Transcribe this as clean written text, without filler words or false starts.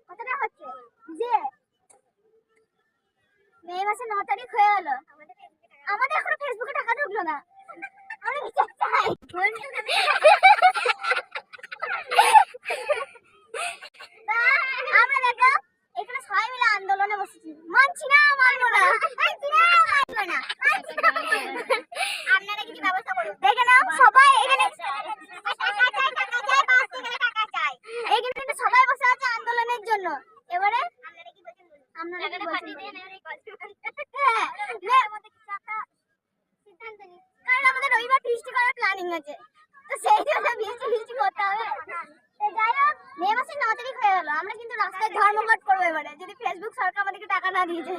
কথাটা হচ্ছে যে মে মাসে 9 তারিখ হয়ে গেল, আমাদের এখনো ফেসবুকে টাকা ঢুকলো না। আমরা বিচার চাই। আমরা দেখো এখানে সবাই মিলে আন্দোলনে বসেছি, মানছি না, মানবো না, আপনারা কিছু ব্যবস্থা করুন। দেখে নাও সবাই এখানে কিন্তু সবাই বসে আছে আন্দোলনের জন্য। এবারে আপনারা কি বলছেন? কারণ আমাদের রবিবার বৃষ্টি করার প্ল্যানিং আছে, তো সেই জন্য বৃষ্টি করতে হবে। যাই হোক, মে মাসের 9 তারিখ হয়ে গেল, আমরা কিন্তু রাস্তায় ধর্মঘট করবো এবারে, যদি ফেসবুক সরকার আমাদেরকে টাকা না দিয়েছে।